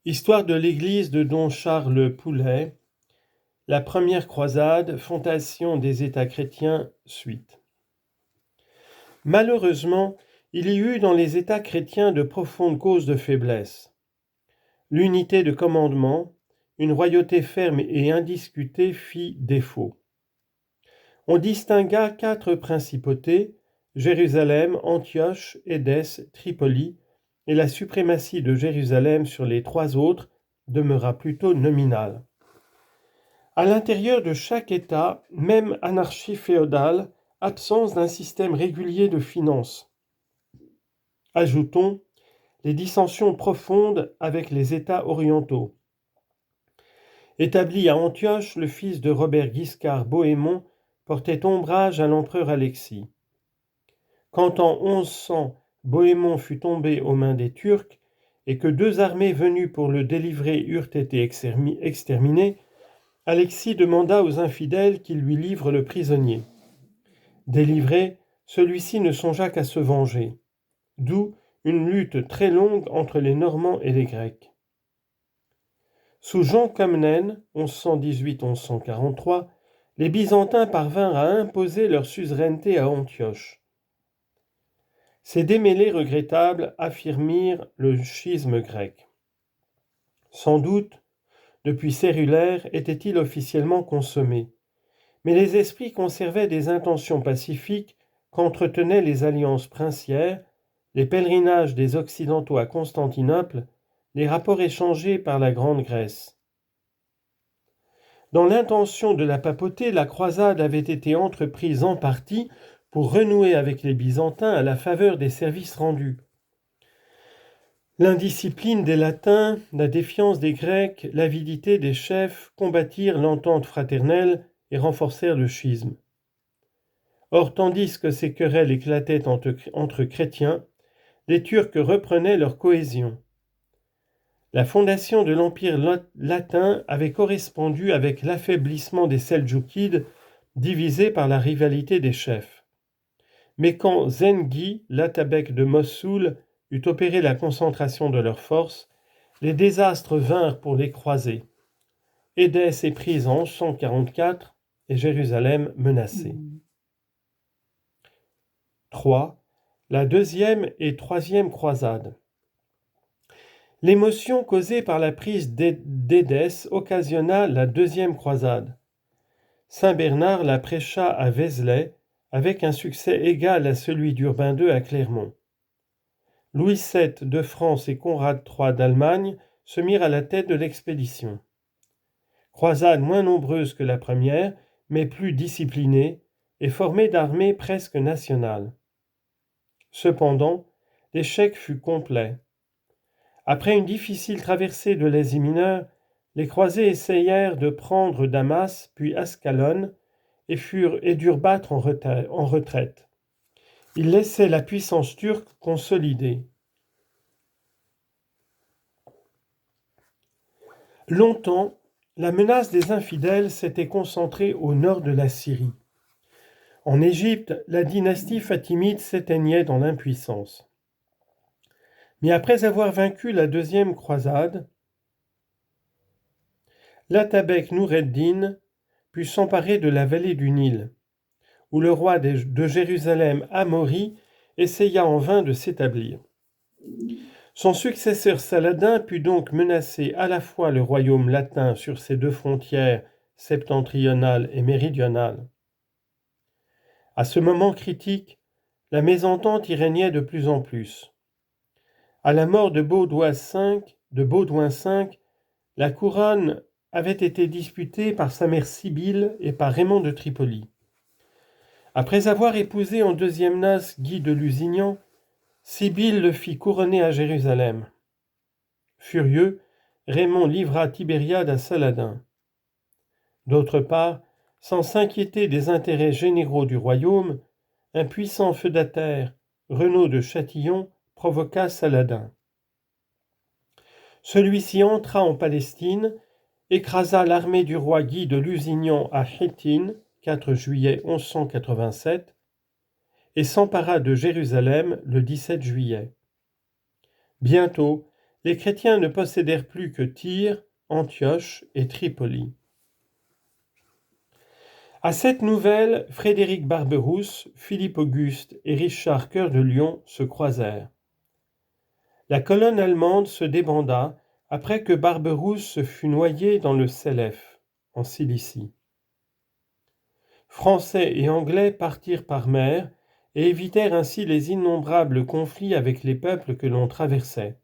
Histoire de l'église de Don Charles Poulet, la première croisade, fondation des États chrétiens, suite. Malheureusement, il y eut dans les États chrétiens de profondes causes de faiblesse. L'unité de commandement, une royauté ferme et indiscutée fit défaut. On distingua 4 principautés, Jérusalem, Antioche, Édesse, Tripoli, et la suprématie de Jérusalem sur les 3 autres demeura plutôt nominale. À l'intérieur de chaque État, même anarchie féodale, absence d'un système régulier de finances. Ajoutons les dissensions profondes avec les États orientaux. Établi à Antioche, le fils de Robert Guiscard Bohémond portait ombrage à l'empereur Alexis. Quand en 1100 Bohémond fut tombé aux mains des Turcs et que 2 armées venues pour le délivrer eurent été exterminées, Alexis demanda aux infidèles qu'ils lui livrent le prisonnier. Délivré, celui-ci ne songea qu'à se venger, d'où une lutte très longue entre les Normands et les Grecs. Sous Jean Comnène, 1118-1143, les Byzantins parvinrent à imposer leur suzeraineté à Antioche. Ces démêlés regrettables affirmirent le schisme grec. Sans doute, depuis Cérulaire, était-il officiellement consommé, mais les esprits conservaient des intentions pacifiques qu'entretenaient les alliances princières, les pèlerinages des Occidentaux à Constantinople, les rapports échangés par la Grande Grèce. Dans l'intention de la papauté, la croisade avait été entreprise en partie pour renouer avec les Byzantins à la faveur des services rendus. L'indiscipline des Latins, la défiance des Grecs, l'avidité des chefs combattirent l'entente fraternelle et renforcèrent le schisme. Or, tandis que ces querelles éclataient entre chrétiens, les Turcs reprenaient leur cohésion. La fondation de l'Empire latin avait correspondu avec l'affaiblissement des Seldjoukides, divisés par la rivalité des chefs. Mais quand Zengi, l'Atabek de Mossoul, eut opéré la concentration de leurs forces, les désastres vinrent pour les croisés. Édesse est prise en 1144 et Jérusalem menacée. 3. La deuxième et troisième croisade. L'émotion causée par la prise d'Édesse occasionna la deuxième croisade. Saint Bernard la prêcha à Vézelay avec un succès égal à celui d'Urbain II à Clermont. Louis VII de France et Conrad III d'Allemagne se mirent à la tête de l'expédition. Croisade moins nombreuse que la première, mais plus disciplinée et formée d'armées presque nationales. Cependant, l'échec fut complet. Après une difficile traversée de l'Asie mineure, les croisés essayèrent de prendre Damas puis Ascalon et durent battre en retraite. Ils laissaient la puissance turque consolidée. Longtemps, la menace des infidèles s'était concentrée au nord de la Syrie. En Égypte, la dynastie fatimide s'éteignait dans l'impuissance. Mais après avoir vaincu la deuxième croisade, l'Atabek Noureddin put s'emparer de la vallée du Nil, où le roi de Jérusalem, Amaury, essaya en vain de s'établir. Son successeur Saladin put donc menacer à la fois le royaume latin sur ses 2 frontières septentrionales et méridionales. À ce moment critique, la mésentente y régnait de plus en plus. À la mort de Baudouin V, la couronne avait été disputée par sa mère Sibylle et par Raymond de Tripoli. Après avoir épousé en deuxième noces Guy de Lusignan, Sibylle le fit couronner à Jérusalem. Furieux, Raymond livra Tibériade à Saladin. D'autre part, sans s'inquiéter des intérêts généraux du royaume, un puissant feudataire, Renaud de Châtillon, provoqua Saladin. Celui-ci entra en Palestine, écrasa l'armée du roi Guy de Lusignan à Hittin, 4 juillet 1187, et s'empara de Jérusalem le 17 juillet. Bientôt, les chrétiens ne possédèrent plus que Tyr, Antioche et Tripoli. À cette nouvelle, Frédéric Barberousse, Philippe Auguste et Richard Cœur de Lion se croisèrent. La colonne allemande se débanda après que Barberousse fut noyé dans le Sélef, en Cilicie. Français et Anglais partirent par mer et évitèrent ainsi les innombrables conflits avec les peuples que l'on traversait.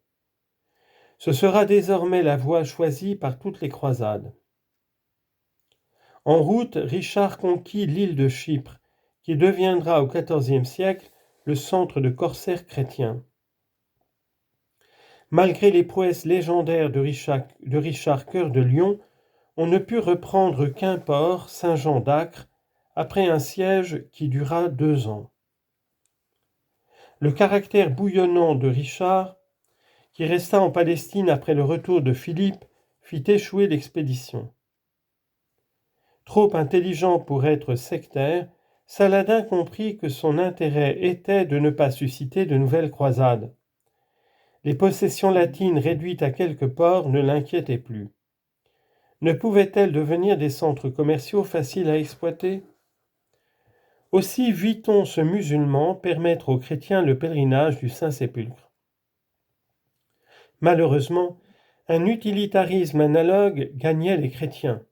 Ce sera désormais la voie choisie par toutes les croisades. En route, Richard conquit l'île de Chypre, qui deviendra au XIVe siècle le centre de corsaires chrétiens. Malgré les prouesses légendaires de Richard Cœur de Lion, on ne put reprendre qu'un port, Saint-Jean d'Acre, après un siège qui dura 2 ans. Le caractère bouillonnant de Richard, qui resta en Palestine après le retour de Philippe, fit échouer l'expédition. Trop intelligent pour être sectaire, Saladin comprit que son intérêt était de ne pas susciter de nouvelles croisades. Les possessions latines réduites à quelques ports ne l'inquiétaient plus. Ne pouvaient-elles devenir des centres commerciaux faciles à exploiter ? Aussi vit-on ce musulman permettre aux chrétiens le pèlerinage du Saint-Sépulcre. Malheureusement, un utilitarisme analogue gagnait les chrétiens.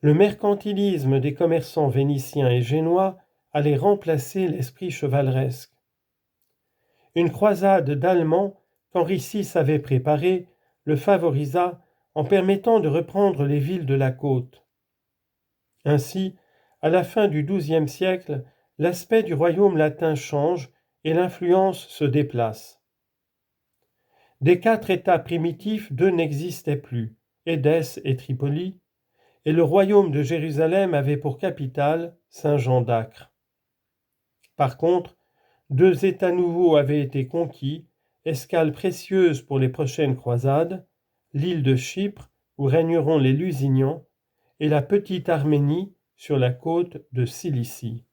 Le mercantilisme des commerçants vénitiens et génois allait remplacer l'esprit chevaleresque. Une croisade d'Allemands qu'Henri VI avait préparée le favorisa en permettant de reprendre les villes de la côte. Ainsi, à la fin du XIIe siècle, l'aspect du royaume latin change et l'influence se déplace. Des 4 États primitifs, 2 n'existaient plus, Édesse et Tripoli, et le royaume de Jérusalem avait pour capitale Saint-Jean d'Acre. Par contre, 2 États nouveaux avaient été conquis, escale précieuse pour les prochaines croisades, l'île de Chypre, où régneront les Lusignan, et la petite Arménie sur la côte de Cilicie.